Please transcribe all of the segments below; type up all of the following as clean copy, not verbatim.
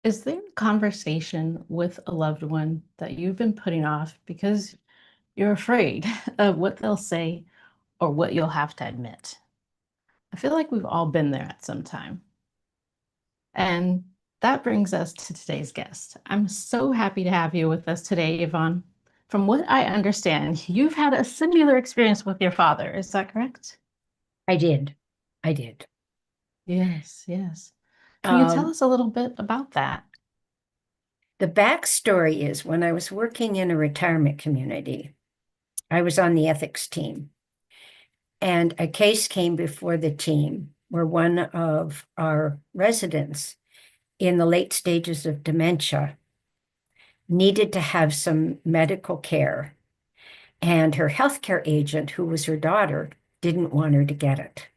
Is there a conversation with a loved one that you've been putting off because you're afraid of what they'll say or what you'll have to admit? I feel like we've all been there at some time. And that brings us to today's guest. I'm so happy to have you with us today, Yvonne. From what I understand, you've had a similar experience with your father. Is that correct? I did. I did. Yes, yes. Can you tell Um, us a little bit about that? the backstory is when I was working in a retirement community, I was on the ethics team, and a case came before the team where one of our residents in the late stages of dementia needed to have some medical care, and her healthcare agent, who was her daughter, didn't want her to get it.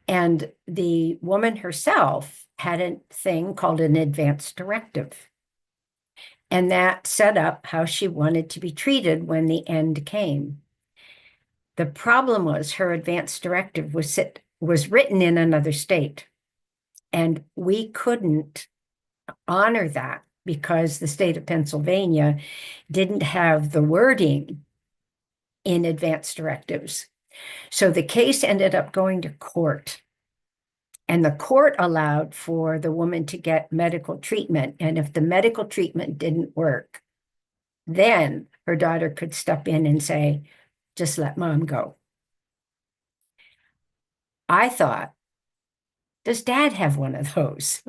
And the woman herself had a thing called an advance directive. And that set up how she wanted to be treated when the end came. The problem was her advance directive was written in another state, and we couldn't honor that because the state of Pennsylvania didn't have the wording in advance directives. So the case ended up going to court, and the court allowed for the woman to get medical treatment. And if the medical treatment didn't work, then her daughter could step in and say, just let mom go. I thought, does dad have one of those?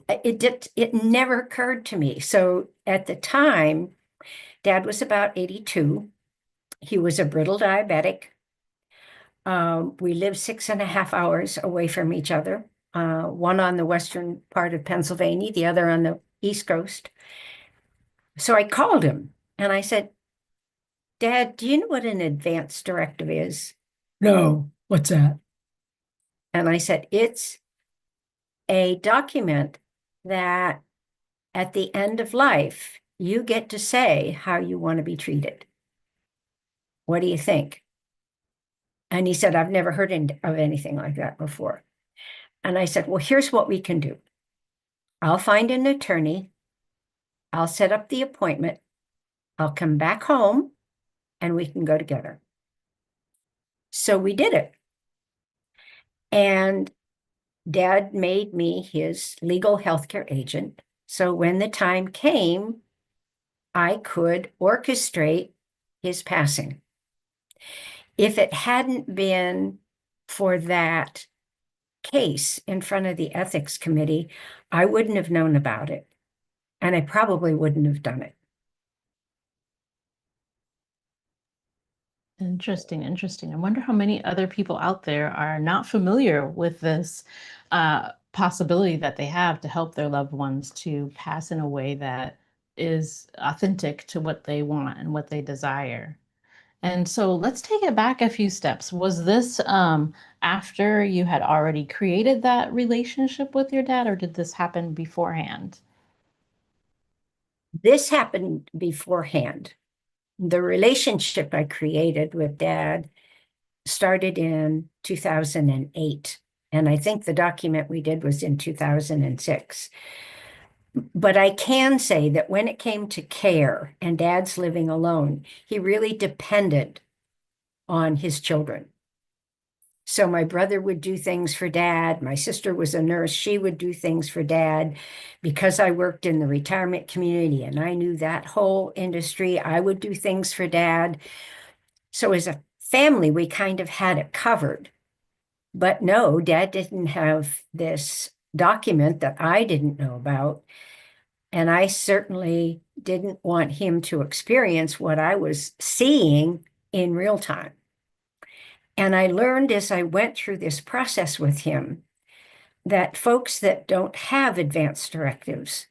It never occurred to me. So at the time, dad was about 82. He was a brittle diabetic. We lived 6.5 hours away from each other, one on the western part of Pennsylvania, the other on the East Coast. So I called him and I said, Dad, do you know what an advance directive is? No, what's that? And I said, it's a document that at the end of life, you get to say how you want to be treated. What do you think? And he said, I've never heard of anything like that before. And I said, well, here's what we can do. I'll find an attorney. I'll set up the appointment. I'll come back home and we can go together. So we did it. And dad made me his legal healthcare agent. So when the time came, I could orchestrate his passing. If it hadn't been for that case in front of the ethics committee, I wouldn't have known about it. And I probably wouldn't have done it. Interesting, interesting. I wonder how many other people out there are not familiar with this possibility that they have to help their loved ones to pass in a way that is authentic to what they want and what they desire. And so let's take it back a few steps. Was this after you had already created that relationship with your dad, or did this happen beforehand? This happened beforehand. The relationship I created with dad started in 2008. And I think the document we did was in 2006. But I can say that when it came to care and dad's living alone, he really depended on his children. So my brother would do things for dad. My sister was a nurse. She would do things for dad. Because I worked in the retirement community and I knew that whole industry, I would do things for dad. So as a family, we kind of had it covered. But no, dad didn't have this document that I didn't know about. And I certainly didn't want him to experience what I was seeing in real time. And I learned as I went through this process with him that folks that don't have advance directives,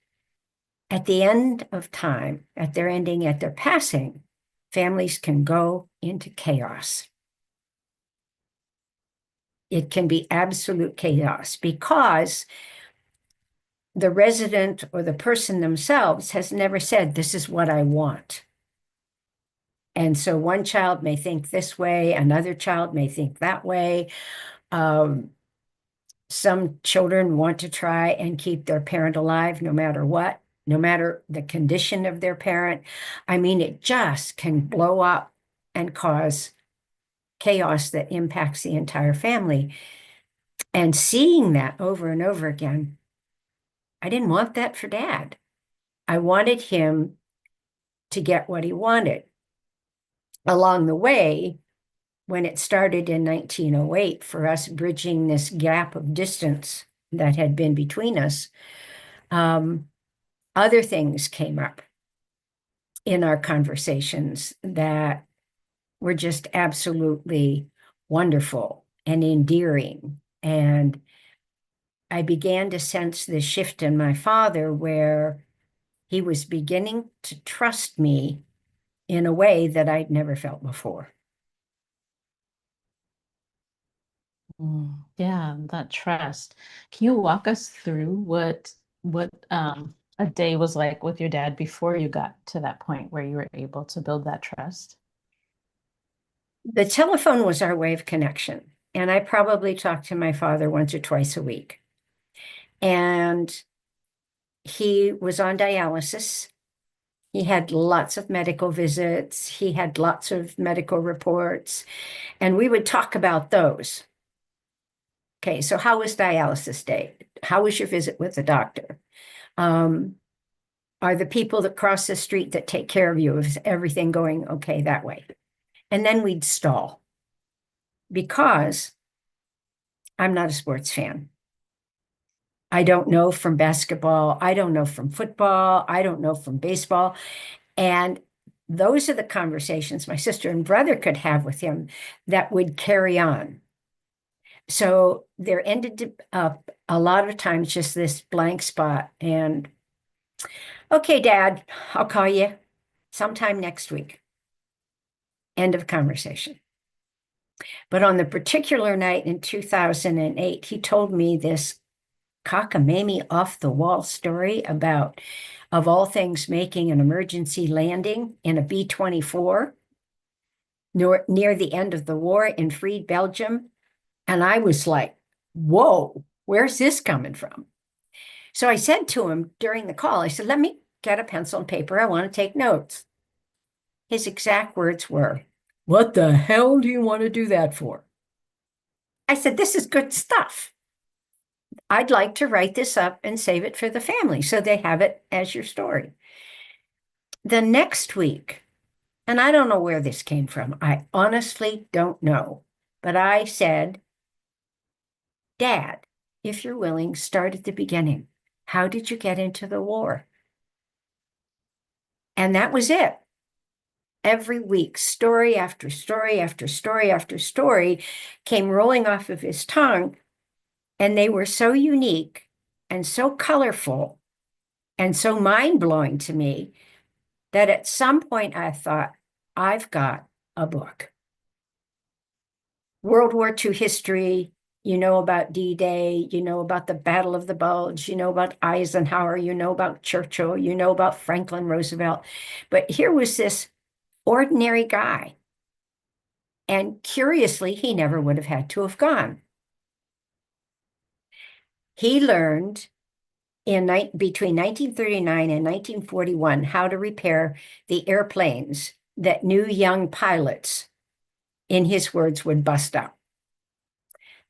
at the end of time, at their ending, at their passing, families can go into chaos. It can be absolute chaos because the resident or the person themselves has never said, this is what I want. And so one child may think this way, another child may think that way. Um, Some children want to try and keep their parent alive no matter what, no matter the condition of their parent. I mean, it just can blow up and cause chaos that impacts the entire family. And seeing that over and over again, I didn't want that for Dad. I wanted him to get what he wanted. Along the way, when it started in 1908, for us bridging this gap of distance that had been between us, other things came up in our conversations that were just absolutely wonderful and endearing. And I began to sense this shift in my father where he was beginning to trust me in a way that I'd never felt before. Yeah, that trust. Can you walk us through what a day was like with your dad before you got to that point where you were able to build that trust? The telephone was our way of connection, and I probably talked to my father once or twice a week. And he was on dialysis. He had lots of medical visits. He had lots of medical reports, and we would talk about those. Okay, so how was dialysis day? How was your visit with the doctor? Are the people that cross the street that take care of you, is everything going okay that way? And then we'd stall because I'm not a sports fan. I don't know from basketball. I don't know from football. I don't know from baseball. And those are the conversations my sister and brother could have with him that would carry on. So there ended up a lot of times just this blank spot. And okay, Dad, I'll call you sometime next week. End of conversation. But on the particular night in 2008, he told me this cockamamie off the wall story about, of all things, making an emergency landing in a B-24 near the end of the war in freed Belgium. And I was like, whoa, where's this coming from? So I said to him during the call, I said, let me get a pencil and paper. I want to take notes. His exact words were, what the hell do you want to do that for? I said, this is good stuff. I'd like to write this up and save it for the family so they have it as your story. The next week, and I don't know where this came from. I honestly don't know. But I said, Dad, if you're willing, start at the beginning. How did you get into the war? And that was it. Every week, story after story after story after story came rolling off of his tongue. And they were so unique and so colorful and so mind-blowing to me that at some point I thought, I've got a book. World War II history, you know about D-Day, you know about the Battle of the Bulge, you know about Eisenhower, you know about Churchill, you know about Franklin Roosevelt. But here was this ordinary guy. And curiously, he never would have had to have gone. He learned between 1939 and 1941 how to repair the airplanes that new young pilots, in his words, would bust up.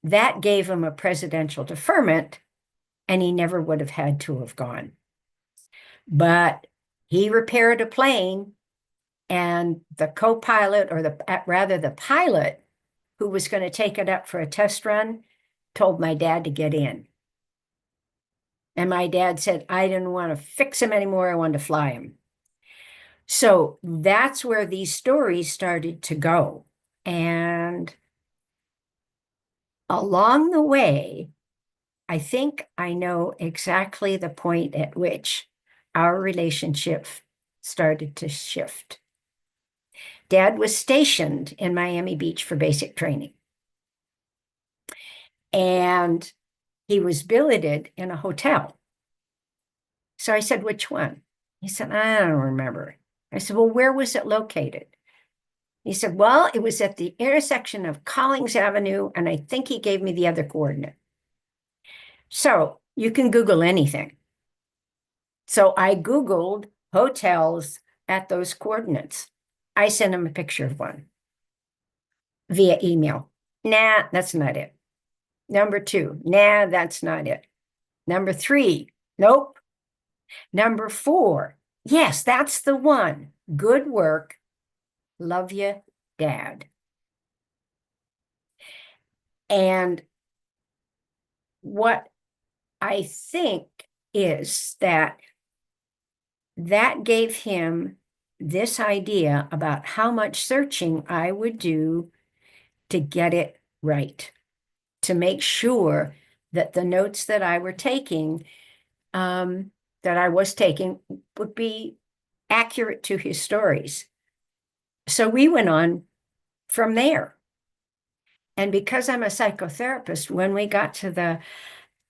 That gave him a presidential deferment, and he never would have had to have gone. But he repaired a plane, and the co-pilot, or rather the pilot who was going to take it up for a test run, told my dad to get in. And my dad said, I didn't want to fix him anymore. I wanted to fly him. So that's where these stories started to go. And along the way, I think I know exactly the point at which our relationship started to shift. Dad was stationed in Miami Beach for basic training. And he was billeted in a hotel. So I said, which one? He said, I don't remember. I said, well, where was it located? He said, well, it was at the intersection of Collins Avenue, and I think he gave me the other coordinate. So you can Google anything. So I Googled hotels at those coordinates. I sent him a picture of one via email. Nah, that's not it. Number two, nah, that's not it. Number three, nope. Number four, yes, that's the one. Good work. Love you, Dad. And what I think is that gave him this idea about how much searching I would do to get it right, to make sure that the notes that I were taking, that I was taking, would be accurate to his stories. So we went on from there. And because I'm a psychotherapist, when we got to the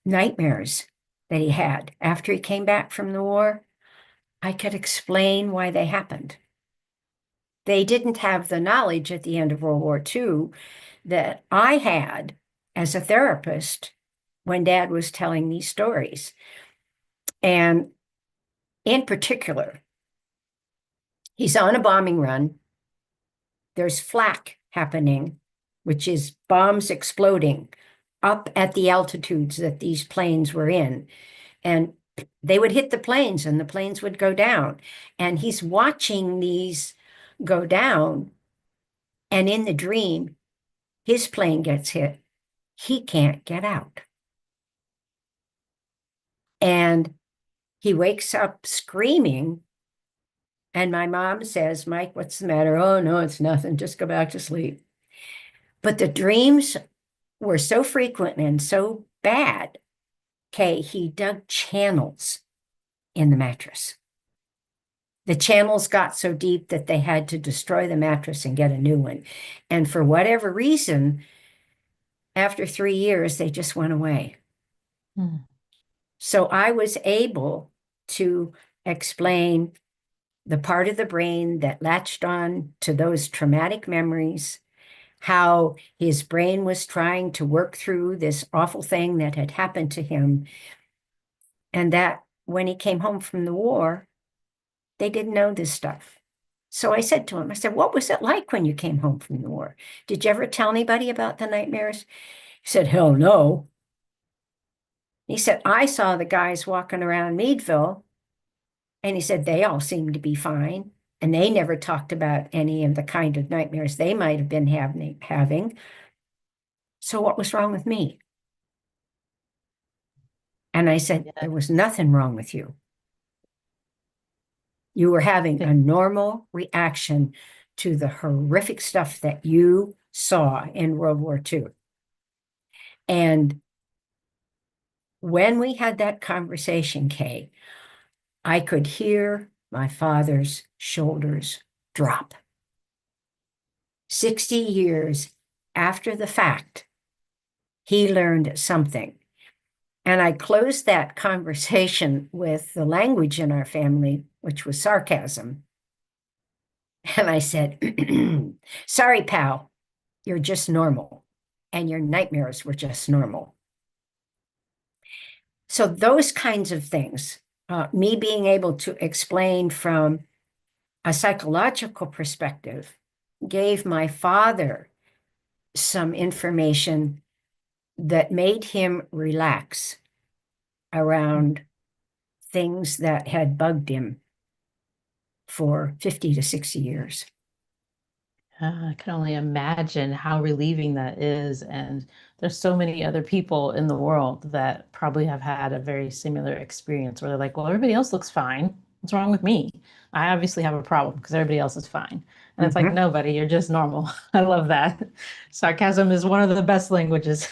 nightmares that he had after he came back from the war, I could explain why they happened. They didn't have the knowledge at the end of World War II that I had as a therapist when Dad was telling these stories. And in particular, he's on a bombing run. There's flak happening, which is bombs exploding up at the altitudes that these planes were in. And they would hit the planes and the planes would go down. And he's watching these go down. And in the dream, his plane gets hit. He can't get out. And he wakes up screaming. And my mom says, Mike, what's the matter? Oh, no, it's nothing. Just go back to sleep. But the dreams were so frequent and so bad. Okay, he dug channels in the mattress. The channels got so deep that they had to destroy the mattress and get a new one. And for whatever reason, after 3 years, they just went away. Hmm. So I was able to explain the part of the brain that latched on to those traumatic memories, how his brain was trying to work through this awful thing that had happened to him, and that when he came home from the war, they didn't know this stuff. So I said to him, I said, what was it like when you came home from the war? Did you ever tell anybody about the nightmares? He said, hell no. He said, I saw the guys walking around Meadville, and he said, they all seemed to be fine. And they never talked about any of the kind of nightmares they might have been having. So what was wrong with me? And I said, Yeah. there was nothing wrong with you. You were having a normal reaction to the horrific stuff that you saw in World War II. And when we had that conversation, Kay, I could hear my father's shoulders drop. 60 years after the fact, he learned something. And I closed that conversation with the language in our family, which was sarcasm. And I said, sorry, pal, you're just normal. And your nightmares were just normal. So those kinds of things, me being able to explain from a psychological perspective, gave my father some information that made him relax around things that had bugged him for 50 to 60 years. I can only imagine how relieving that is. And there's so many other people in the world that probably have had a very similar experience where they're like, well, everybody else looks fine. What's wrong with me? I obviously have a problem because everybody else is fine. And it's like, Mhm. no, buddy, you're just normal. I love that. Sarcasm is one of the best languages.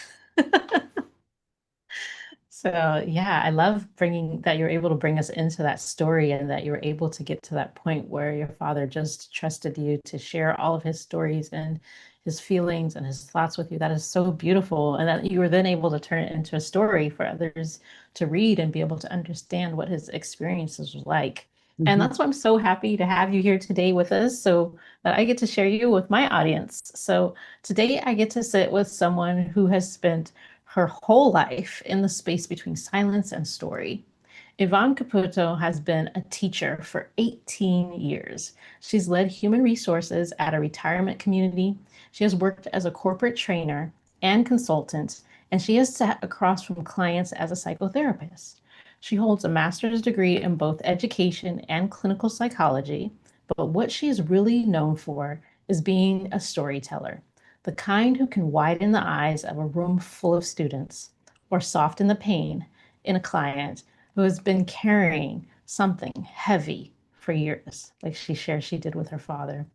So yeah, I love bringing that you're able to bring us into that story and that you were able to get to that point where your father just trusted you to share all of his stories and his feelings and his thoughts with you. That is so beautiful. And that you were then able to turn it into a story for others to read and be able to understand what his experiences were like. And Mhm. that's why I'm so happy to have you here today with us so that I get to share you with my audience. So today I get to sit with someone who has spent her whole life in the space between silence and story. Yvonne Caputo has been a teacher for 18 years. She's led human resources at a retirement community. She has worked as a corporate trainer and consultant, and she has sat across from clients as a psychotherapist. She holds a master's degree in both education and clinical psychology, but what she is really known for is being a storyteller, the kind who can widen the eyes of a room full of students or soften the pain in a client who has been carrying something heavy for years, like she shares she did with her father.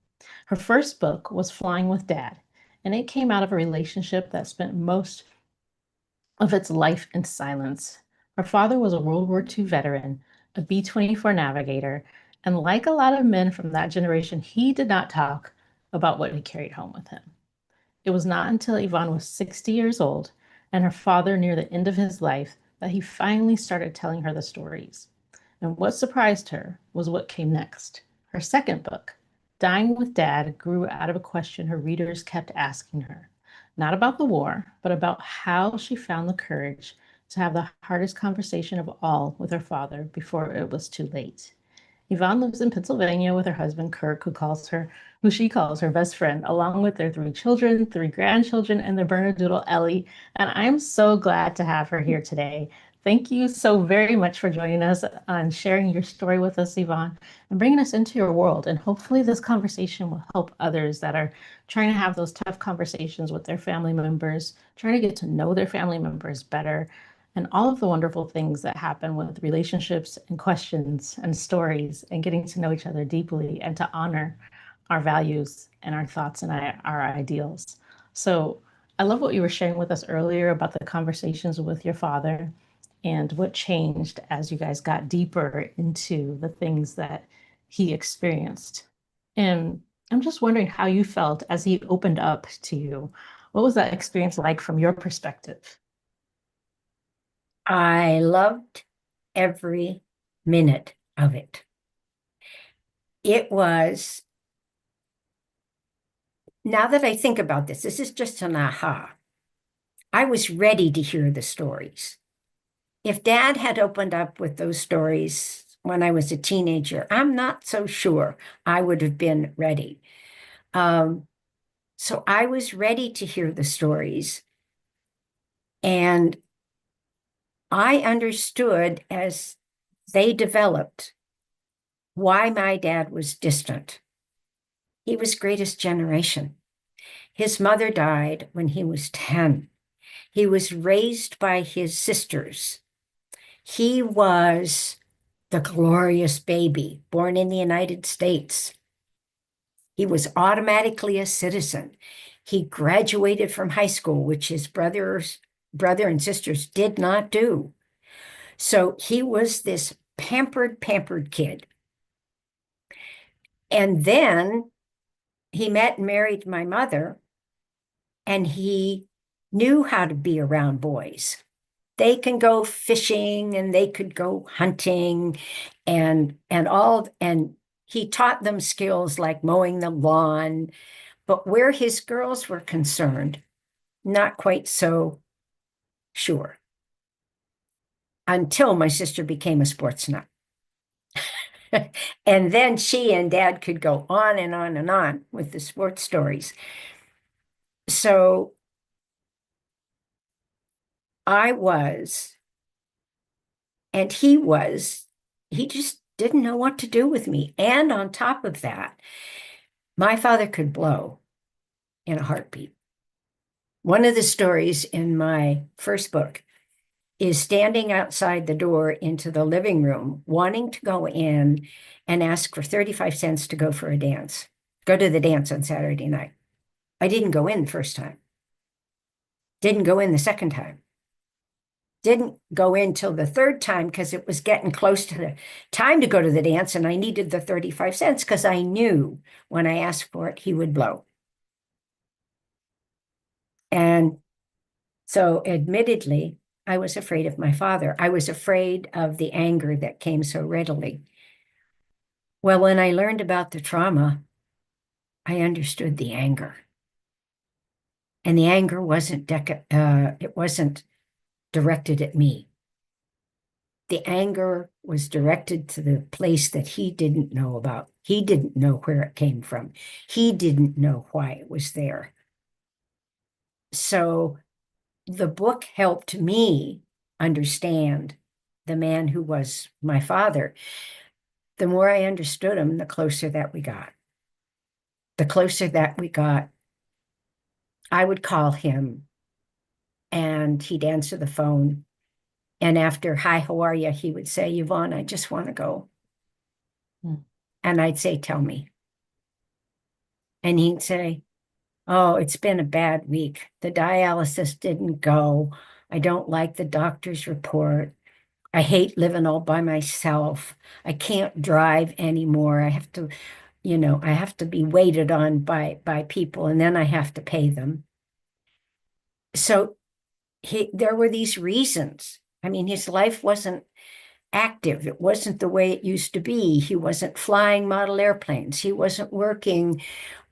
Her first book was Flying with Dad, and it came out of a relationship that spent most of its life in silence. Her father was a World War II veteran, a B 24 navigator, and like a lot of men from that generation, he did not talk about what he carried home with him. It was not until Yvonne was 60 years old and her father near the end of his life that he finally started telling her the stories. And what surprised her was what came next. Her second book, Dying with Dad, grew out of a question her readers kept asking her, not about the war, but about how she found the courage to have the hardest conversation of all with her father before it was too late. Yvonne lives in Pennsylvania with her husband, Kirk, who she calls her best friend, along with their three children, three grandchildren, and their Bernedoodle Ellie. And I'm so glad to have her here today. Thank you so very much for joining us and sharing your story with us, Yvonne, and bringing us into your world. And hopefully, this conversation will help others that are trying to have those tough conversations with their family members, trying to get to know their family members better, and all of the wonderful things that happen with relationships and questions and stories and getting to know each other deeply and to honor our values and our thoughts and our ideals. So I love what you were sharing with us earlier about the conversations with your father and what changed as you guys got deeper into the things that he experienced. And I'm just wondering how you felt as he opened up to you. What was that experience like from your perspective? I loved every minute of it. It was, now that I think about this is just an aha. I was ready to hear the stories. If Dad had opened up with those stories when I was a teenager, I'm not so sure I would have been ready. So I was ready to hear the stories. And I understood as they developed why my dad was distant. He was greatest generation. His mother died when he was 10. He was raised by his sisters. He was the glorious baby born in the United States. He was automatically a citizen. He graduated from high school, which his brother and sisters did not do. So he was this pampered kid. And then he met and married my mother, and he knew how to be around boys. They can go fishing and they could go hunting and he taught them skills like mowing the lawn. But where his girls were concerned, not quite so sure until my sister became a sports nut. And then she and Dad could go on and on and on with the sports stories. So I was, and he just didn't know what to do with me. And on top of that, my father could blow in a heartbeat. One of the stories in my first book is standing outside the door into the living room, wanting to go in and ask for 35 cents to go for a dance, go to the dance on Saturday night. I didn't go in the first time, didn't go in the second time, didn't go in till the third time because it was getting close to the time to go to the dance and I needed the 35 cents because I knew when I asked for it, he would blow. And so admittedly, I was afraid of my father. I was afraid of the anger that came so readily. Well, when I learned about the trauma, I understood the anger. And the anger it wasn't directed at me. The anger was directed to the place that he didn't know about. He didn't know where it came from. He didn't know why it was there. So the book helped me understand the man who was my father. The more I understood him, the closer that we got. The closer that we got, I would call him and he'd answer the phone. And after, hi, how are you? He would say, Yvonne, I just want to go. Mm. And I'd say, tell me. And he'd say, oh, it's been a bad week. The dialysis didn't go. I don't like the doctor's report. I hate living all by myself. I can't drive anymore. I have to, I have to be waited on by people, and then I have to pay them. So there were these reasons. I mean, his life wasn't active. It wasn't the way it used to be. He wasn't flying model airplanes. He wasn't working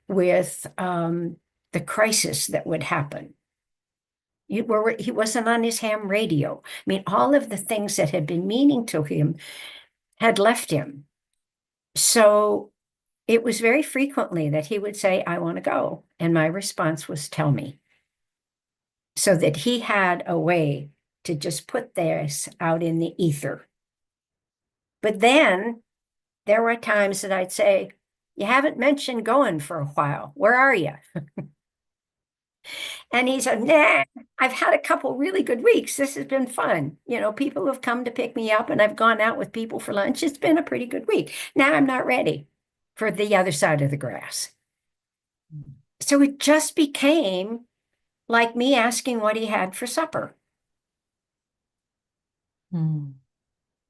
with the crisis that would happen. He wasn't on his ham radio. I mean, all of the things that had been meaning to him had left him. So it was very frequently that he would say, I want to go. And my response was, tell me. So that he had a way to just put this out in the ether. But then there were times that I'd say, you haven't mentioned going for a while. Where are you? And he said, nah, I've had a couple really good weeks. This has been fun. People have come to pick me up and I've gone out with people for lunch. It's been a pretty good week. Now I'm not ready for the other side of the grass. So it just became like me asking what he had for supper. Mm.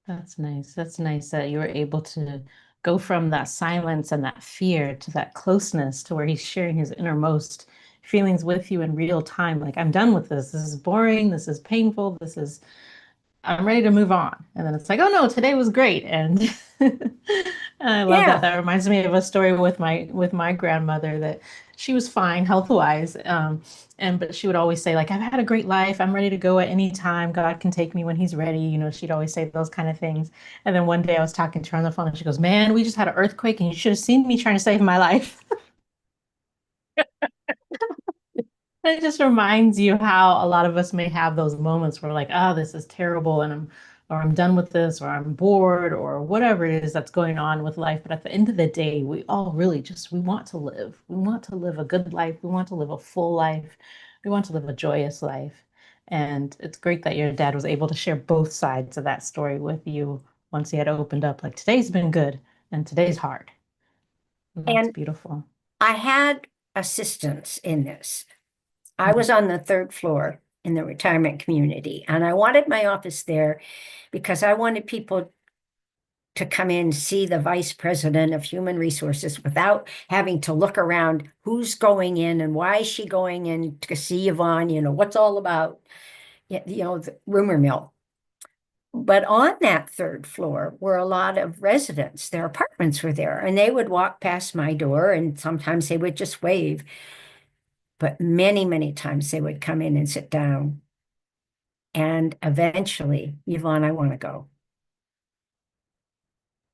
That's nice. That's nice that you were able to go from that silence and that fear to that closeness to where he's sharing his innermost feelings with you in real time. Like, I'm done with this. This is boring. This is painful. I'm ready to move on. And then it's like, oh no, today was great. And I love that. Yeah. That reminds me of a story with my grandmother that she was fine health-wise. But she would always say, like, I've had a great life. I'm ready to go at any time. God can take me when he's ready. She'd always say those kind of things. And then one day I was talking to her on the phone and she goes, man, we just had an earthquake and you should have seen me trying to save my life. It just reminds you how a lot of us may have those moments where like, oh, this is terrible and I'm done with this or I'm bored or whatever it is that's going on with life. But at the end of the day, we all really we want to live. We want to live a good life. We want to live a full life. We want to live a joyous life. And it's great that your dad was able to share both sides of that story with you once he had opened up, like today's been good and today's hard. And that's And beautiful. I had assistance in this. I Mhm. was on the third floor in the retirement community, and I wanted my office there because I wanted people to come in and see the vice president of human resources without having to look around who's going in and why is she going in to see Yvonne, what's all about, the rumor mill. But on that third floor were a lot of residents. Their apartments were there, and they would walk past my door, and sometimes they would just wave. But many, many times they would come in and sit down. And eventually, Yvonne, I want to go.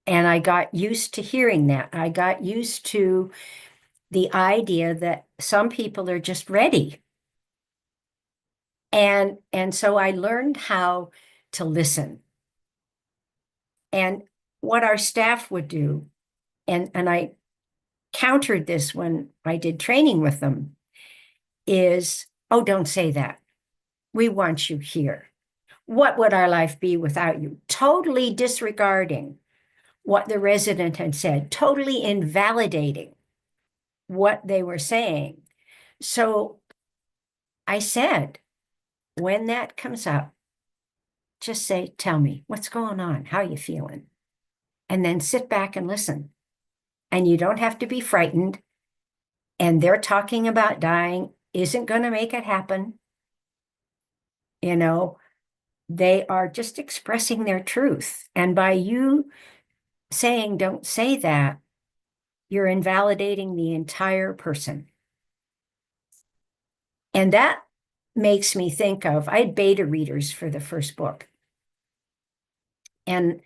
And I got used to hearing that. I got used to the idea that some people are just ready. And so I learned how to listen. And what our staff would do, and I countered this when I did training with them, is, oh, don't say that. We want you here. What would our life be without you? Totally disregarding what the resident had said, totally invalidating what they were saying. So I said, when that comes up, just say, tell me, what's going on? How are you feeling? And then sit back and listen. And you don't have to be frightened. And they're talking about dying isn't going to make it happen. You know, they are just expressing their truth. And by you saying, don't say that, you're invalidating the entire person. And that makes me think of, I had beta readers for the first book. And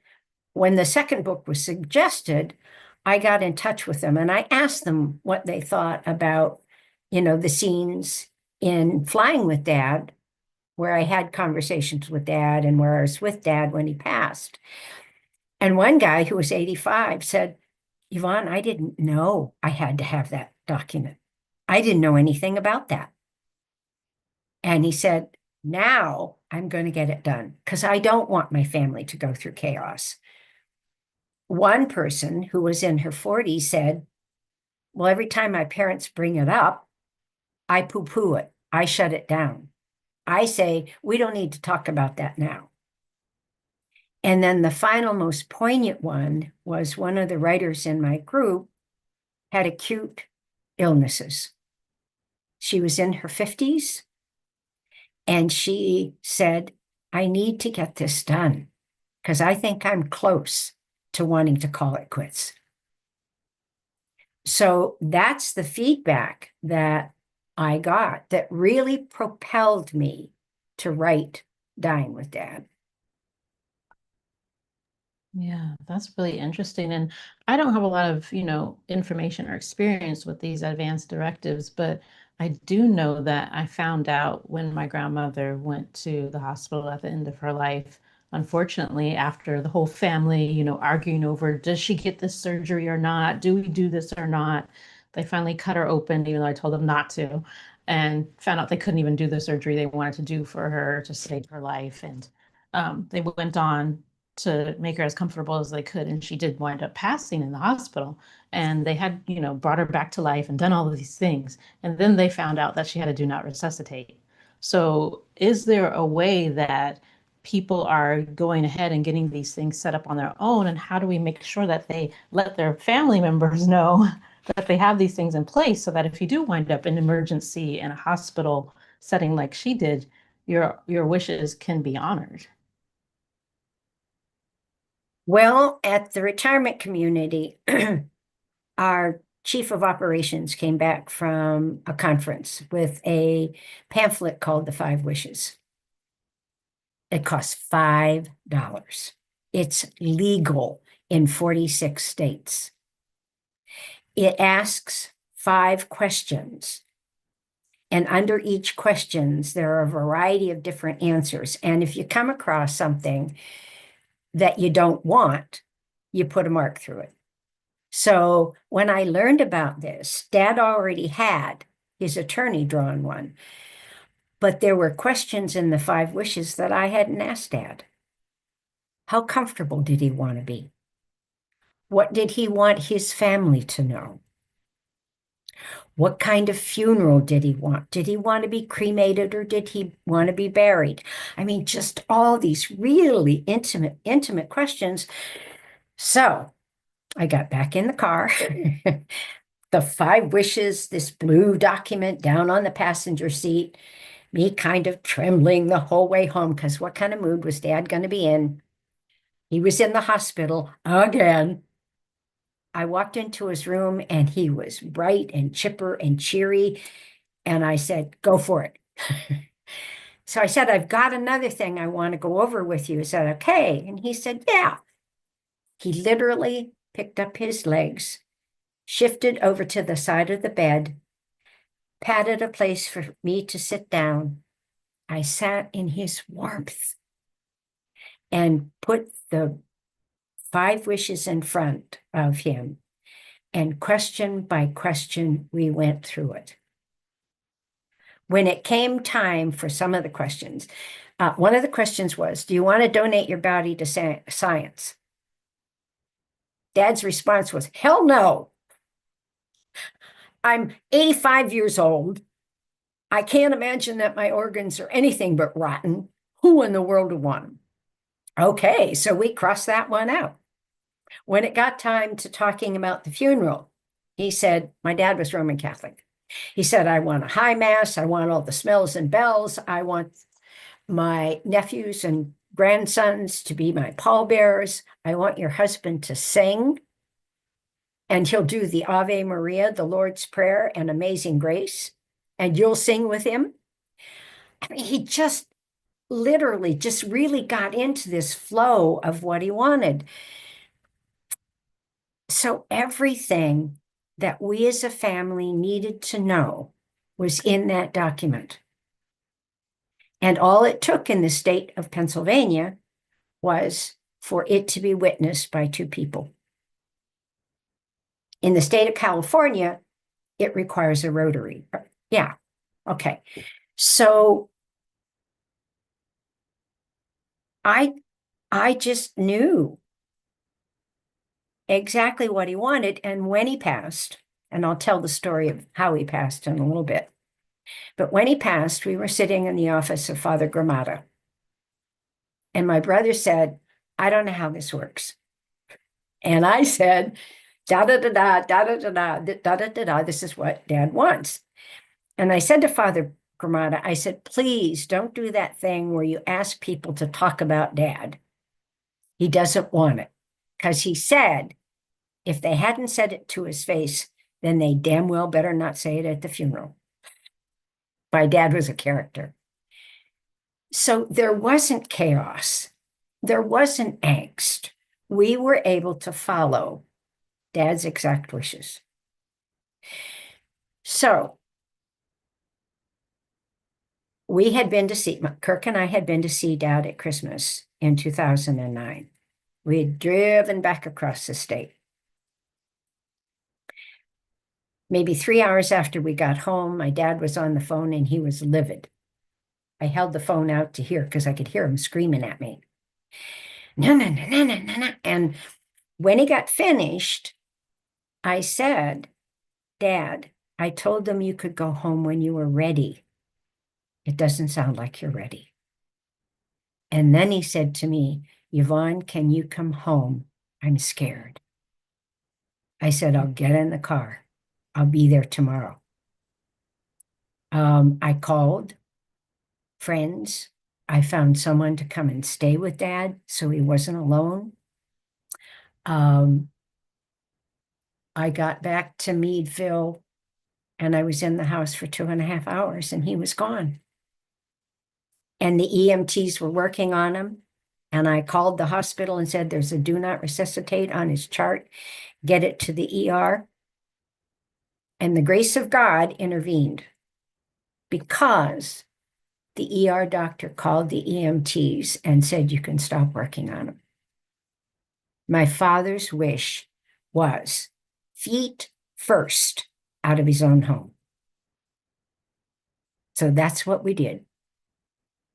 when the second book was suggested, I got in touch with them and I asked them what they thought about, the scenes in Flying with Dad, where I had conversations with Dad and where I was with Dad when he passed. And one guy who was 85 said, Yvonne, I didn't know I had to have that document. I didn't know anything about that. And he said, now I'm going to get it done because I don't want my family to go through chaos. One person who was in her 40s said, well, every time my parents bring it up, I poo-poo it. I shut it down. I say, we don't need to talk about that now. And then the final, most poignant one was one of the writers in my group had acute illnesses. She was in her 50s, and she said, I need to get this done because I think I'm close to wanting to call it quits. So that's the feedback that I got that really propelled me to write Dying with Dad. Yeah, that's really interesting. And I don't have a lot of, information or experience with these advanced directives, but I do know that I found out when my grandmother went to the hospital at the end of her life, unfortunately, after the whole family, arguing over, does she get this surgery or not? Do we do this or not? They finally cut her open, even though I told them not to, and found out they couldn't even do the surgery they wanted to do for her to save her life. And they went on to make her as comfortable as they could. And she did wind up passing in the hospital. And they had, brought her back to life and done all of these things. And then they found out that she had to do not resuscitate. So is there a way that people are going ahead and getting these things set up on their own? And how do we make sure that they let their family members know that they have these things in place so that if you do wind up in emergency in a hospital setting like she did, your wishes can be honored? Well, at the retirement community, our chief of operations came back from a conference with a pamphlet called The Five Wishes. It costs $5. It's legal in 46 states. It asks 5 questions. And under each questions, there are a variety of different answers. And if you come across something that you don't want, you put a mark through it. So when I learned about this, Dad already had his attorney drawn one, but there were questions in the 5 wishes that I hadn't asked Dad. How comfortable did he want to be? What did he want his family to know? What kind of funeral did he want? Did he want to be cremated or did he want to be buried? I mean, just all these really intimate questions. So I got back in the car, the 5 wishes, this blue document down on the passenger seat, me kind of trembling the whole way home because what kind of mood was Dad going to be in? He was in the hospital again. I walked into his room and he was bright and chipper and cheery. And I said, go for it. So I said, I've got another thing I want to go over with you. Is that okay? And he said, yeah. He literally picked up his legs, shifted over to the side of the bed, patted a place for me to sit down. I sat in his warmth and put the 5 wishes in front of him. And question by question, we went through it. When it came time for some of the questions, one of the questions was, do you want to donate your body to science? Dad's response was, hell no. I'm 85 years old. I can't imagine that my organs are anything but rotten. Who in the world would want them? Okay, so we crossed that one out. When it got time to talking about the funeral, he said, my dad was Roman Catholic. He said, I want a high mass. I want all the smells and bells. I want my nephews and grandsons to be my pallbearers. I want your husband to sing. And he'll do the Ave Maria, the Lord's Prayer, and Amazing Grace. and you'll sing with him. I mean, he just literally just really got into this flow of what he wanted. So everything that we as a family needed to know was in that document. And all it took in the state of Pennsylvania was for it to be witnessed by two people. In the state of California, it requires a rotary. Yeah. Okay. So I just knew exactly what he wanted. And when he passed, and I'll tell the story of how he passed in a little bit. But when he passed, we were sitting in the office of Father Gramata. And my brother said, I don't know how this works. And I said, da da da da da da da da da da da da. This is what Dad wants. And I said to Father Gramata, I said, please don't do that thing where you ask people to talk about Dad. He doesn't want it. Because he said, if they hadn't said it to his face, then they damn well better not say it at the funeral. My dad was a character. So there wasn't chaos. There wasn't angst. We were able to follow Dad's exact wishes. So we had been to see, Kirk and I had been to see Dad at Christmas in 2009. We had driven back across the state. Maybe 3 hours after we got home, my dad was on the phone and he was livid. I held the phone out to hear because I could hear him screaming at me. No, no, no, no, no, no, no. And when he got finished, I said, Dad, I told them you could go home when you were ready. It doesn't sound like you're ready. And then he said to me, Yvonne, can you come home? I'm scared. I said, I'll get in the car. I'll be there tomorrow. I called friends. I found someone to come and stay with Dad so he wasn't alone. I got back to Meadville and I was in the house for 2.5 hours and he was gone. And the EMTs were working on him. And I called the hospital and said, there's a do not resuscitate on his chart. Get it to the ER. And the grace of God intervened because the ER doctor called the EMTs and said, you can stop working on him. My father's wish was feet first out of his own home. So that's what we did.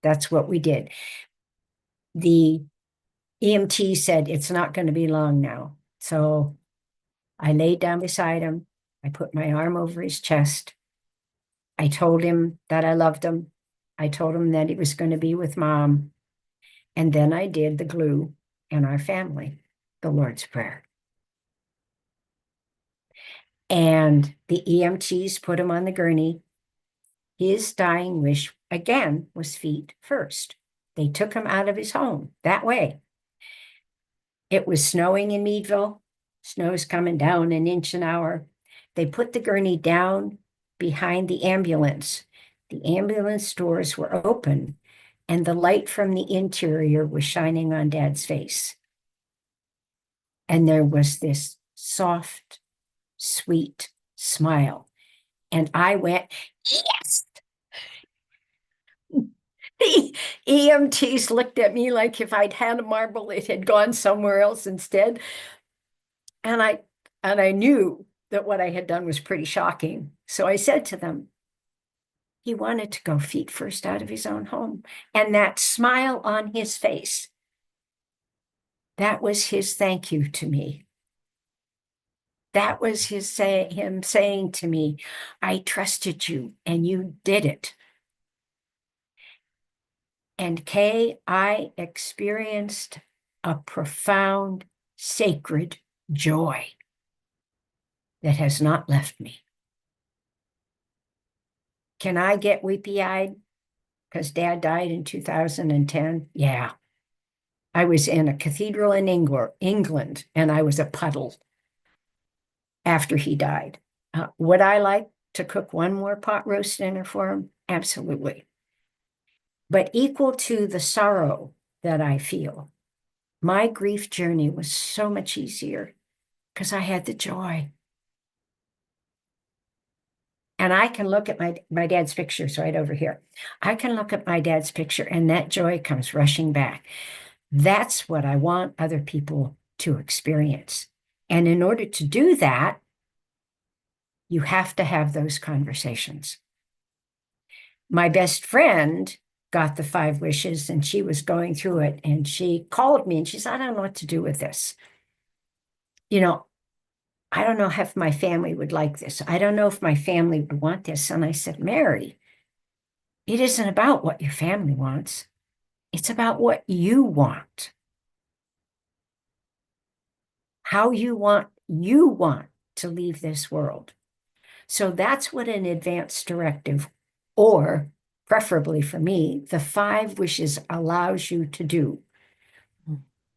That's what we did. The EMT said, it's not going to be long now. So I laid down beside him. I put my arm over his chest. I told him that I loved him. I told him that he was going to be with Mom. And then I did the glue in our family, the Lord's Prayer. And the EMTs put him on the gurney. His dying wish, again, was feet first. They took him out of his home that way. It was snowing in Meadville. Snow's coming down 1 inch an hour. They put the gurney down behind the ambulance. The ambulance doors were open, and the light from the interior was shining on Dad's face. And there was this soft, sweet smile. And I went, yes! The EMTs looked at me like if I'd had a marble, it had gone somewhere else instead. And I knew that what I had done was pretty shocking. So I said to them, he wanted to go feet first out of his own home. And that smile on his face, that was his thank you to me. That was him saying to me, I trusted you and you did it. And Kay, I experienced a profound, sacred joy that has not left me. Can I get weepy-eyed because Dad died in 2010? Yeah. I was in a cathedral in England, and I was a puddle after he died. Would I like to cook one more pot roast dinner for him? Absolutely. But equal to the sorrow that I feel, my grief journey was so much easier because I had the joy. And I can look at my dad's picture, it's right over here. I can look at my dad's picture and that joy comes rushing back. That's what I want other people to experience. And in order to do that, you have to have those conversations. My best friend got the 5 wishes and she was going through it and she called me and she said, I don't know what to do with this. You know, I don't know if my family would like this. I don't know if my family would want this. And I said, Mary, it isn't about what your family wants. It's about what you want. How you want to leave this world. So that's what an advanced directive, or preferably for me, the 5 wishes allows you to do.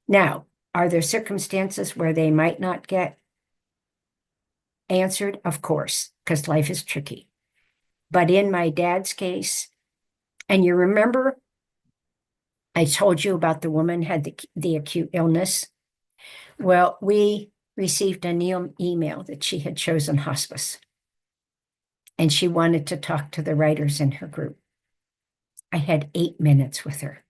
Now, are there circumstances where they might not get answered? Of course, because life is tricky. But in my dad's case, and you remember I told you about the woman had the acute illness. Well, we received an email that she had chosen hospice. And she wanted to talk to the writers in her group. I had 8 minutes with her.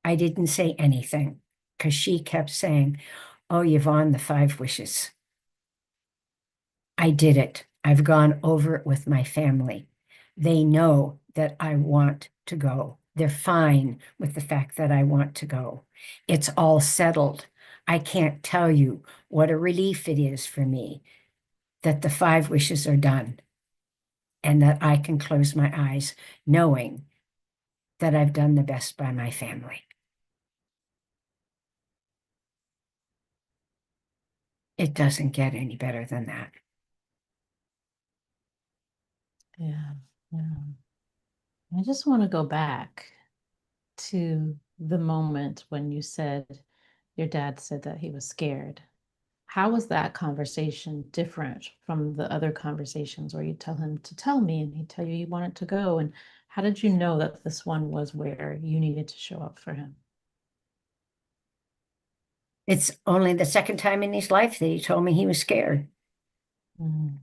I didn't say anything because she kept saying, oh, Yvonne, the 5 wishes. I did it. I've gone over it with my family. They know that I want to go. They're fine with the fact that I want to go. It's all settled. I can't tell you what a relief it is for me that the 5 wishes are done and that I can close my eyes knowing that I've done the best by my family. It doesn't get any better than that. Yeah, yeah. I just want to go back to the moment when you said your dad said that he was scared. How was that conversation different from the other conversations where you tell him to tell me and he'd tell you he wanted to go? And how did you know that this one was where you needed to show up for him? It's only the second time in his life that he told me he was scared. Mm.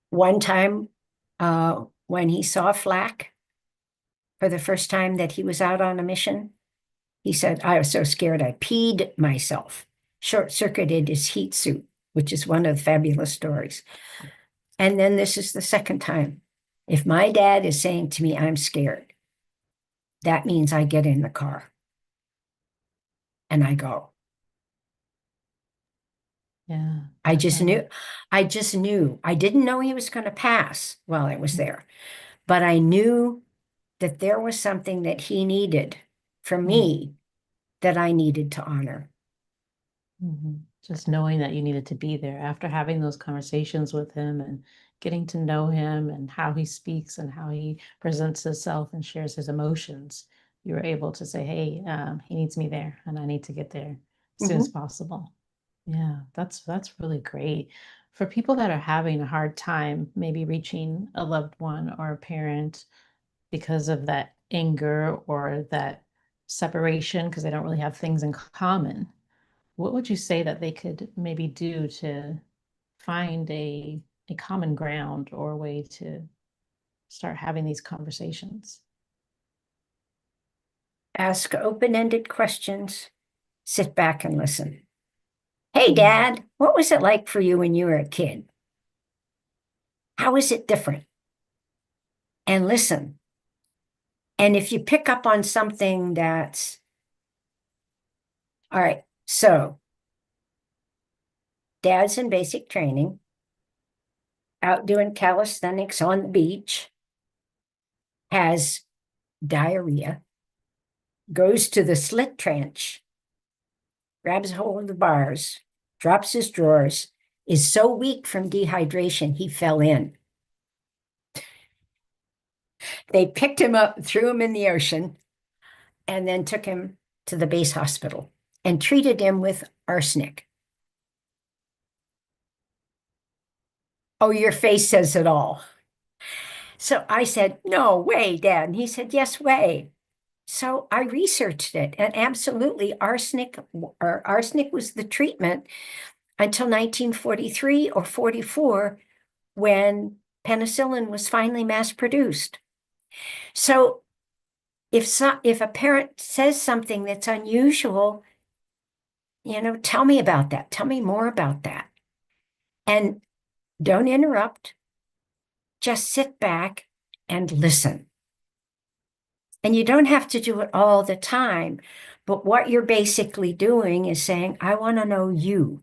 One time, when he saw flak for the first time that he was out on a mission, he said, I was so scared I peed myself, short-circuited his heat suit, which is one of the fabulous stories. And then this is the second time. If my dad is saying to me, I'm scared, that means I get in the car and I go. Yeah, I just definitely. knew. I just knew. I didn't know he was going to pass while I was there, but I knew that there was something that he needed from Mm. me that I needed to honor. Mhm. Just knowing that you needed to be there after having those conversations with him and getting to know him and how he speaks and how he presents himself and shares his emotions, you were able to say, hey, he needs me there and I need to get there as soon as Mhm. possible. Yeah, that's really great. For people that are having a hard time maybe reaching a loved one or a parent because of that anger or that separation because they don't really have things in common, what would you say that they could maybe do to find a common ground or a way to start having these conversations? Ask open-ended questions, sit back and listen. Hey, Mm, Dad, what was it like for you when you were a kid? How is it different? And listen. And if you pick up on something that's, all right, so Dad's in basic training, out doing calisthenics on the beach, has diarrhea, goes to the slit trench, grabs a hold of the bars, drops his drawers, is so weak from dehydration, he fell in. They picked him up, threw him in the ocean, and then took him to the base hospital and treated him with arsenic. Oh, your face says it all. So I said, no way, Dad. And he said, yes, way. So I researched it, and absolutely arsenic was the treatment until 1943 or 44 when penicillin was finally mass produced. So if a parent says something that's unusual, tell me about that. Tell me more about that. And don't interrupt. Just sit back and listen. And you don't have to do it all the time. But what you're basically doing is saying, I want to know you.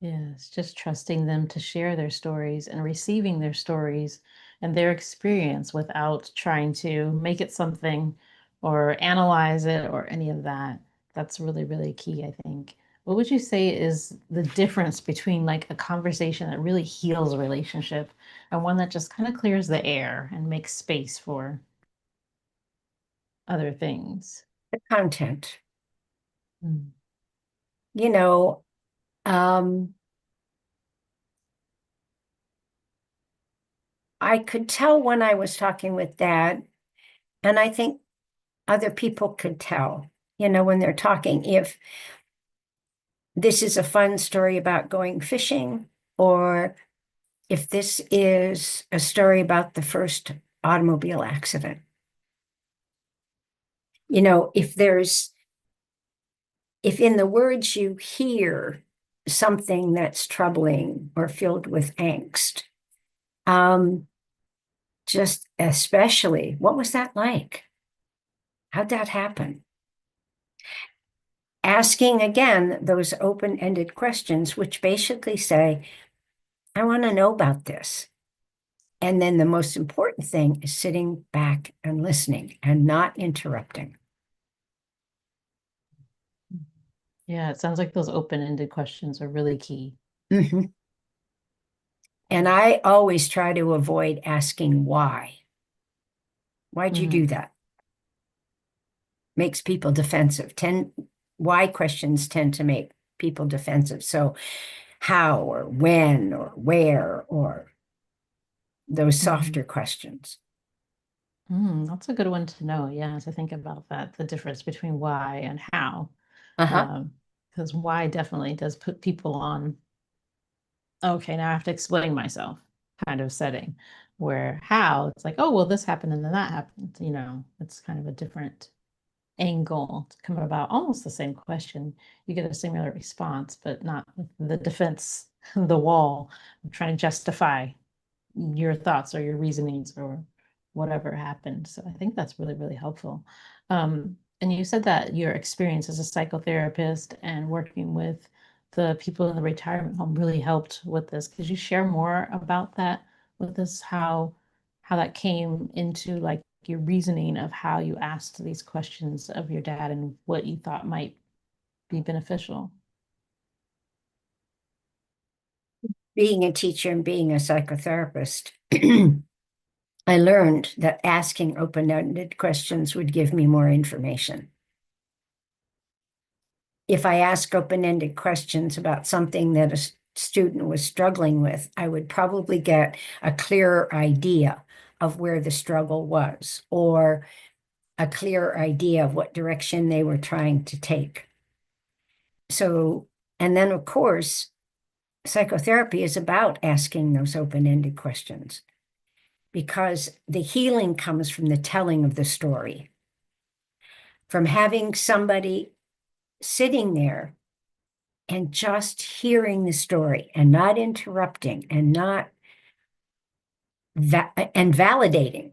Yes, just trusting them to share their stories and receiving their stories and their experience without trying to make it something or analyze it or any of that. That's really, really key, I think. What would you say is the difference between like a conversation that really heals a relationship and one that just kind of clears the air and makes space for other things? The content. Mm. You know, um, I could tell when I was talking with Dad, and I think other people could tell, when they're talking, if this is a fun story about going fishing, or if this is a story about the first automobile accident. If in the words you hear something that's troubling or filled with angst, just especially, what was that like? How'd that happen? Asking again those open-ended questions, which basically say, I want to know about this. And then the most important thing is sitting back and listening and not interrupting. Yeah, it sounds like those open-ended questions are really key. Mhm. And I always try to avoid asking why. Why'd you do Mhm. that? Makes people defensive. Why questions tend to make people defensive. So how or when or where or those Mhm. softer questions. That's a good one to know. Yeah, to think about that, the difference between why and how. Uh-huh. Because why definitely does put people on, okay, now I have to explain myself kind of setting, where how it's like, oh, well, this happened and then that happened. It's kind of a different angle to come about almost the same question. You get a similar response, but not with the defense, the wall of trying to justify your thoughts or your reasonings or whatever happened. So I think that's really, really helpful. And you said that your experience as a psychotherapist and working with the people in the retirement home really helped with this. Could you share more about that with us? How that came into like your reasoning of how you asked these questions of your dad and what you thought might be beneficial? Being a teacher and being a psychotherapist, I learned that asking open-ended questions would give me more information. If I ask open-ended questions about something that a student was struggling with, I would probably get a clearer idea of where the struggle was, or a clearer idea of what direction they were trying to take. So, and then of course, psychotherapy is about asking those open-ended questions because the healing comes from the telling of the story, from having somebody sitting there and just hearing the story and not interrupting and not and validating,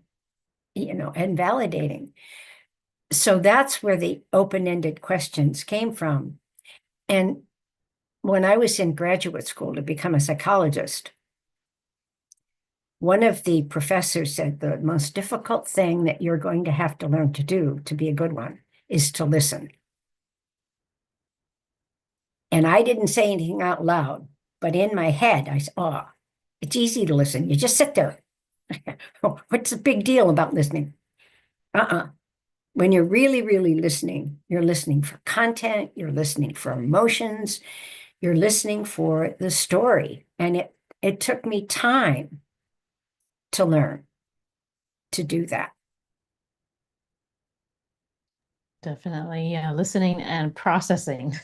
and validating. So that's where the open-ended questions came from. And when I was in graduate school to become a psychologist, one of the professors said the most difficult thing that you're going to have to learn to do to be a good one is to listen. And I didn't say anything out loud, but in my head, I said, oh, it's easy to listen. You just sit there. What's the big deal about listening? Uh-uh. When you're really, really listening, you're listening for content, you're listening for emotions, you're listening for the story. And it took me time to learn to do that. Definitely, yeah, listening and processing.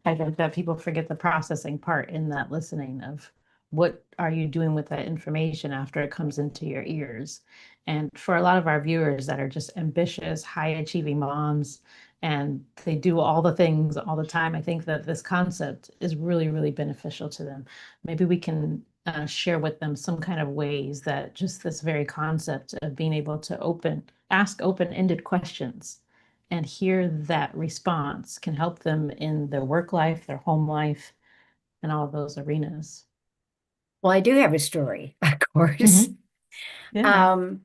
I think that people forget the processing part in that listening of what are you doing with that information after it comes into your ears. And for a lot of our viewers that are just ambitious, high achieving moms, and they do all the things all the time, I think that this concept is really, really beneficial to them. Maybe we can share with them some kind of ways that just this very concept of being able to ask open-ended questions and hear that response can help them in their work life, their home life, and all of those arenas. Well, I do have a story, of course. Hmm. Yeah, Um,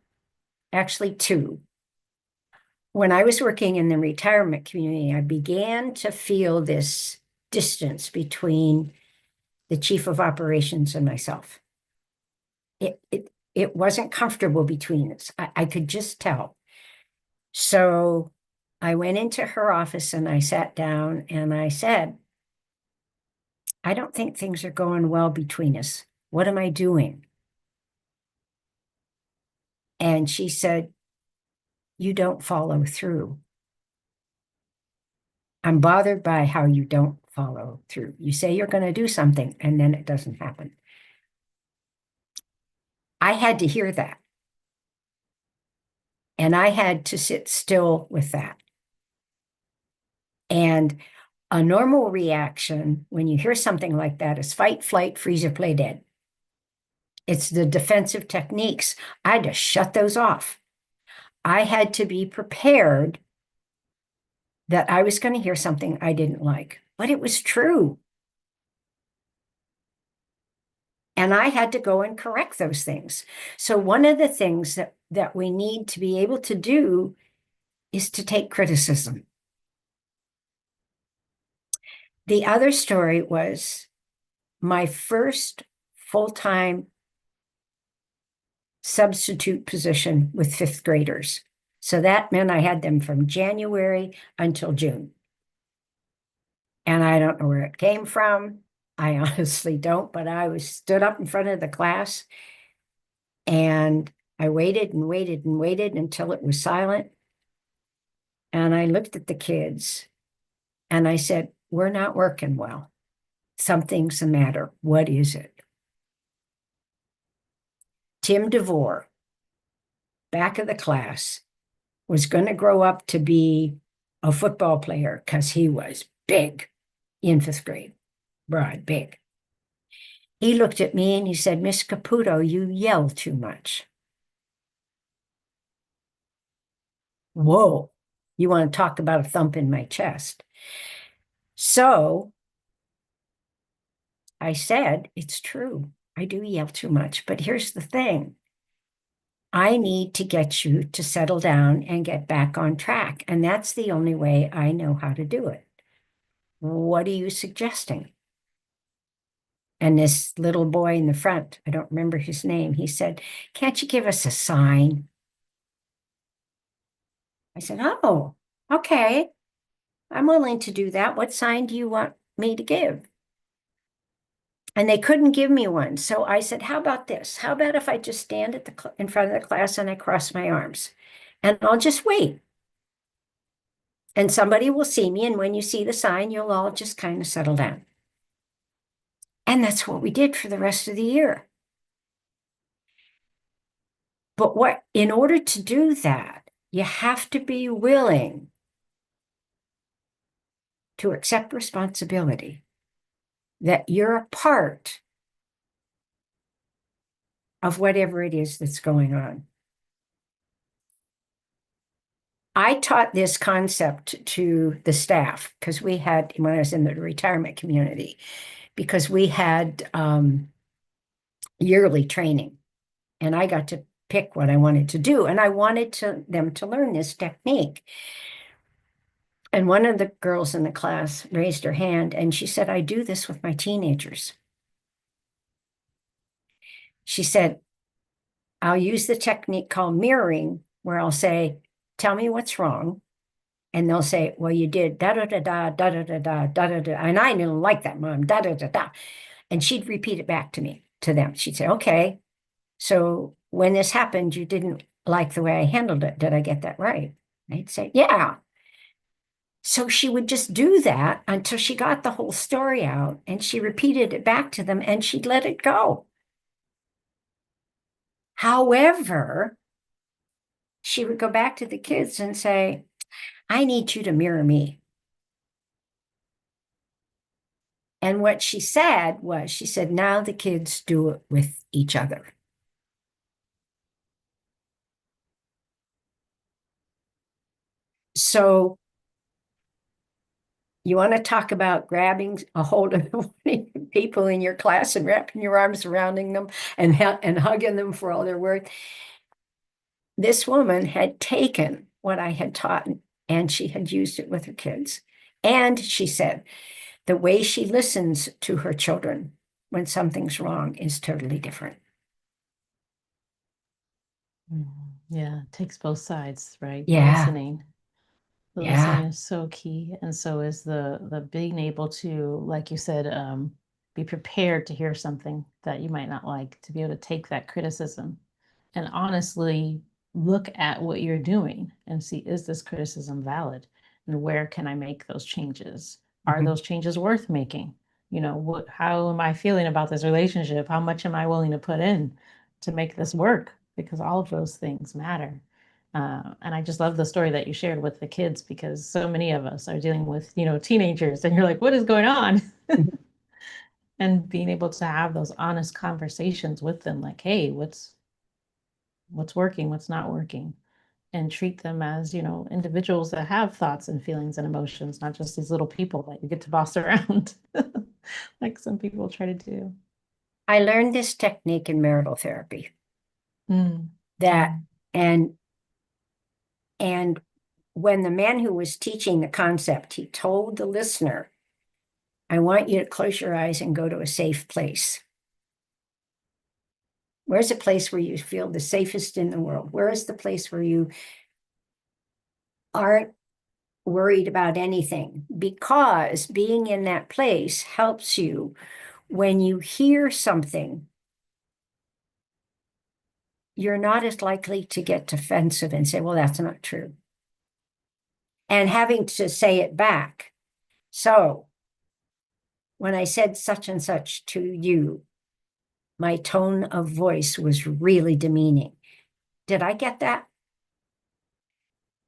Actually, two. When I was working in the retirement community, I began to feel this distance between the chief of operations and myself. It wasn't comfortable between us. I could just tell. So I went into her office and I sat down and I said, I don't think things are going well between us. What am I doing? And she said, you don't follow through. I'm bothered by how you don't follow through. You say you're going to do something and then it doesn't happen. I had to hear that. And I had to sit still with that. And a normal reaction when you hear something like that is fight, flight, freeze, or play dead. It's the defensive techniques. I had to shut those off. I had to be prepared that I was going to hear something I didn't like, but it was true. And I had to go and correct those things. So one of the things that we need to be able to do is to take criticism. The other story was my first full-time substitute position with fifth graders. So that meant I had them from January until June. And I don't know where it came from. I honestly don't, but I was stood up in front of the class and I waited and waited and waited until it was silent. And I looked at the kids and I said, we're not working well. Something's the matter. What is it? Tim DeVore, back of the class, was going to grow up to be a football player because he was big in fifth grade, broad, big. He looked at me and he said, Miss Caputo, you yell too much. Whoa, you want to talk about a thump in my chest? So I said, it's true. I do yell too much. But here's the thing. I need to get you to settle down and get back on track. And that's the only way I know how to do it. What are you suggesting? And this little boy in the front, I don't remember his name, he said, can't you give us a sign? I said, oh, okay. I'm willing to do that. What sign do you want me to give? And they couldn't give me one. So I said, how about this? How about if I just stand at in front of the class and I cross my arms and I'll just wait. And somebody will see me. And when you see the sign, you'll all just kind of settle down. And that's what we did for the rest of the year. But in order to do that, you have to be willing to accept responsibility that you're a part of whatever it is that's going on. I taught this concept to the staff because we had, when I was in the retirement community, because we had yearly training and I got to pick what I wanted to do. And I wanted them to learn this technique. And one of the girls in the class raised her hand and she said, I do this with my teenagers. She said, I'll use the technique called mirroring, where I'll say, tell me what's wrong. And they'll say, well, you did da da da da da da da da da da da. And I didn't like that, Mom, da da da da. And she'd repeat it back to me, to them. She'd say, okay, so when this happened, you didn't like the way I handled it. Did I get that right? I'd say, yeah. So she would just do that until she got the whole story out and she repeated it back to them and she'd let it go. However, she would go back to the kids and say, I need you to mirror me. And what she said was, she said, now the kids do it with each other. So you want to talk about grabbing a hold of people in your class and wrapping your arms surrounding them and hugging them for all they're worth. This woman had taken what I had taught and she had used it with her kids. And she said, the way she listens to her children when something's wrong is totally different. Yeah, it takes both sides, right? The Yeah. listening. The Yeah. listening is so key, and so is the being able to, like you said, be prepared to hear something that you might not like, to be able to take that criticism and honestly look at what you're doing and see, is this criticism valid? And where can I make those changes? Are Mhm. those changes worth making? How am I feeling about this relationship? How much am I willing to put in to make this work? Because all of those things matter. And I just love the story that you shared with the kids, because so many of us are dealing with, teenagers, and you're like, what is going on? And being able to have those honest conversations with them, like, hey, what's working, what's not working, and treat them as, individuals that have thoughts and feelings and emotions, not just these little people that you get to boss around, like some people try to do. I learned this technique in marital therapy Mm. that, and when the man who was teaching the concept, he told the listener, I want you to close your eyes and go to a safe place. Where's a place where you feel the safest in the world? Where is the place where you aren't worried about anything? Because being in that place helps you when you hear something, you're not as likely to get defensive and say, well, that's not true. And having to say it back. So when I said such and such to you, my tone of voice was really demeaning. Did I get that?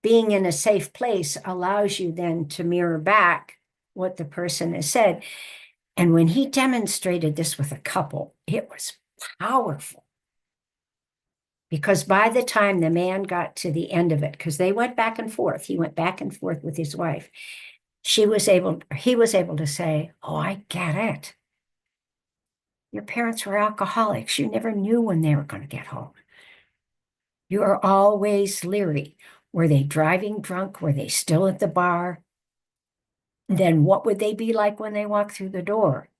Being in a safe place allows you then to mirror back what the person has said. And when he demonstrated this with a couple, it was powerful. Because by the time the man got to the end of it, because they went back and forth, he went back and forth with his wife, he was able to say, oh, I get it. Your parents were alcoholics. You never knew when they were going to get home. You are always leery. Were they driving drunk? Were they still at the bar? Then what would they be like when they walked through the door?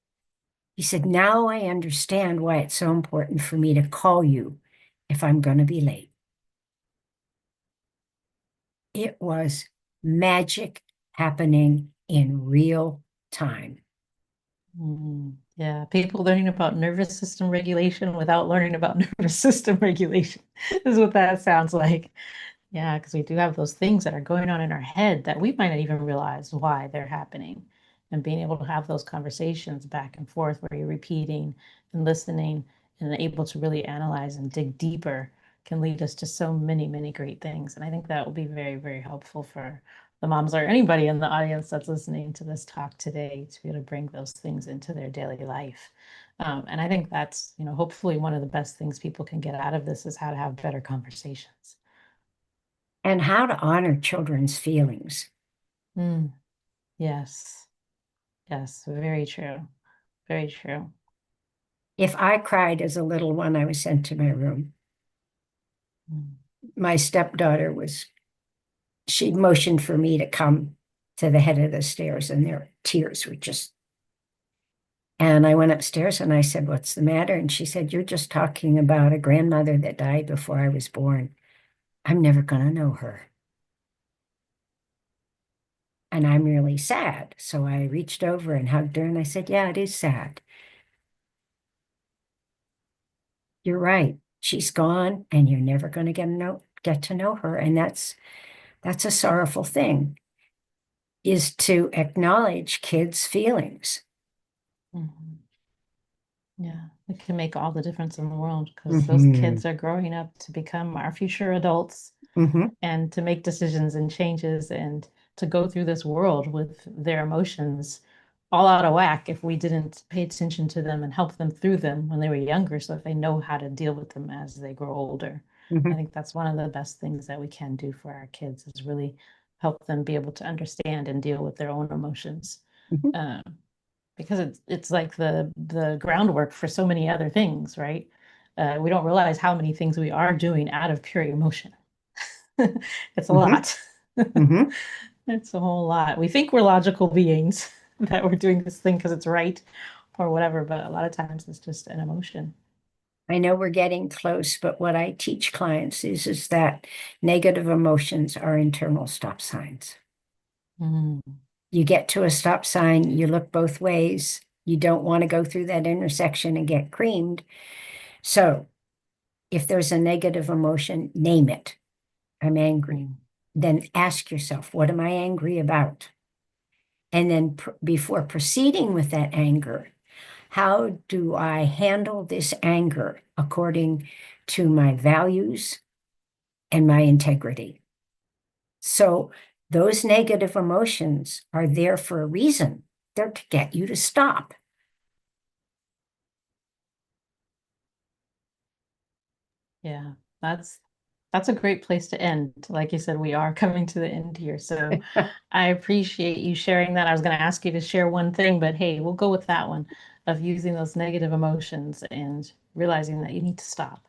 He said, now I understand why it's so important for me to call you if I'm going to be late. It was magic happening in real time. Yeah, people learning about nervous system regulation without learning about nervous system regulation is what that sounds like. Yeah, because we do have those things that are going on in our head that we might not even realize why they're happening. And being able to have those conversations back and forth where you're repeating and listening and able to really analyze and dig deeper can lead us to so many, many great things. And I think that will be very, very helpful for the moms or anybody in the audience that's listening to this talk today, to be able to bring those things into their daily life. And I think that's, hopefully one of the best things people can get out of this is how to have better conversations. And how to honor children's feelings. Mm, yes. Yes. Very true. Very true. If I cried as a little one, I was sent to my room. Mm. My stepdaughter she motioned for me to come to the head of the stairs, and their tears were just. And I went upstairs and I said, what's the matter? And she said, you're just talking about a grandmother that died before I was born. I'm never going to know her. really sad. So I reached over and hugged her and I said, yeah, it is sad. You're right. She's gone and you're never going to get to know her. And that's a sorrowful thing, is to acknowledge kids' feelings. Mhm. Yeah, it can make all the difference in the world because those Mm-hmm. kids are growing up to become our future adults Mm-hmm. and to make decisions and changes and to go through this world with their emotions all out of whack if we didn't pay attention to them and help them through them when they were younger so that they know how to deal with them as they grow older. I Mm-hmm. think that's one of the best things that we can do for our kids is really help them be able to understand and deal with their own emotions. Mm-hmm. Um, because it's like the groundwork for so many other things, right? We don't realize how many things we are doing out of pure emotion. It's a Mm-hmm. lot. Mm-hmm. It's a whole lot. We think we're logical beings that we're doing this thing because it's right or whatever, but a lot of times it's just an emotion. I know we're getting close, but what I teach clients is that negative emotions are internal stop signs. Mm, You get to a stop sign, you look both ways. You don't want to go through that intersection and get creamed. So if there's a negative emotion, name it. I'm angry. mm, Then ask yourself, what am I angry about? And then before proceeding with that anger, how do I handle this anger according to my values and my integrity? So those negative emotions are there for a reason. They're to get you to stop. yeah, that's a great place to end. Like you said, we are coming to the end here. So I appreciate you sharing that. I was going to ask you to share one thing, but hey, we'll go with that one of using those negative emotions and realizing that you need to stop.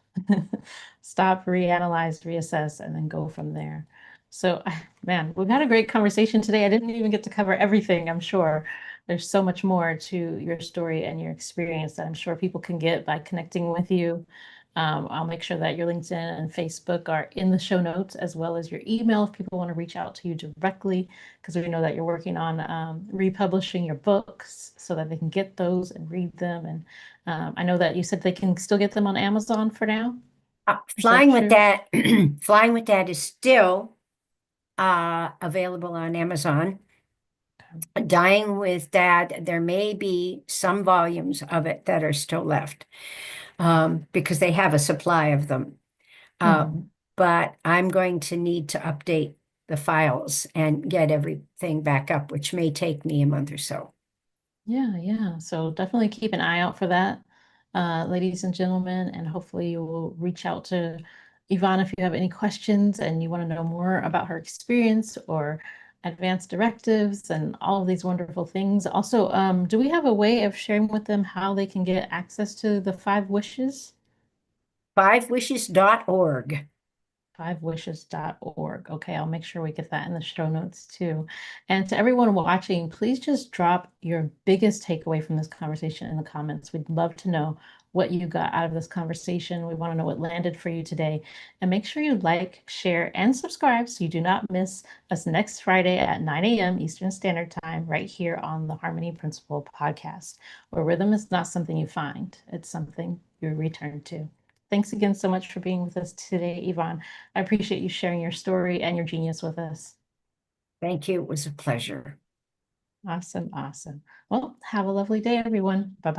Stop, reanalyze, reassess, and then go from there. So, man, we've had a great conversation today. I didn't even get to cover everything, I'm sure. There's so much more to your story and your experience that I'm sure people can get by connecting with you. I'll make sure that your LinkedIn and Facebook are in the show notes, as well as your email if people want to reach out to you directly, because we know that you're working on republishing your books so that they can get those and read them. And I know that you said they can still get them on Amazon for now. Is that Flying with true? Dad, Flying with Dad is still available on Amazon. Dying with Dad, there may be some volumes of it that are still left because they have a supply of them. Uh, Mhm. but I'm going to need to update the files and get everything back up, which may take me a month or so. Yeah, yeah. So definitely keep an eye out for that, ladies and gentlemen, and hopefully you will reach out to Yvonne if you have any questions and you want to know more about her experience or advanced directives and all of these wonderful things. Also, do we have a way of sharing with them how they can get access to the five wishes? Fivewishes.org. Fivewishes.org. Okay, I'll make sure we get that in the show notes too. And to everyone watching, please just drop your biggest takeaway from this conversation in the comments. We'd love to know what you got out of this conversation. We want to know what landed for you today. And make sure you like, share, and subscribe so you do not miss us next Friday at 9 a.m. Eastern Standard Time, right here on the Harmony Principle podcast, where rhythm is not something you find, it's something you return to. Thanks again so much for being with us today, Yvonne. I appreciate you sharing your story and your genius with us. Thank you. It was a pleasure. Awesome, awesome. Well, have a lovely day, everyone. Bye bye.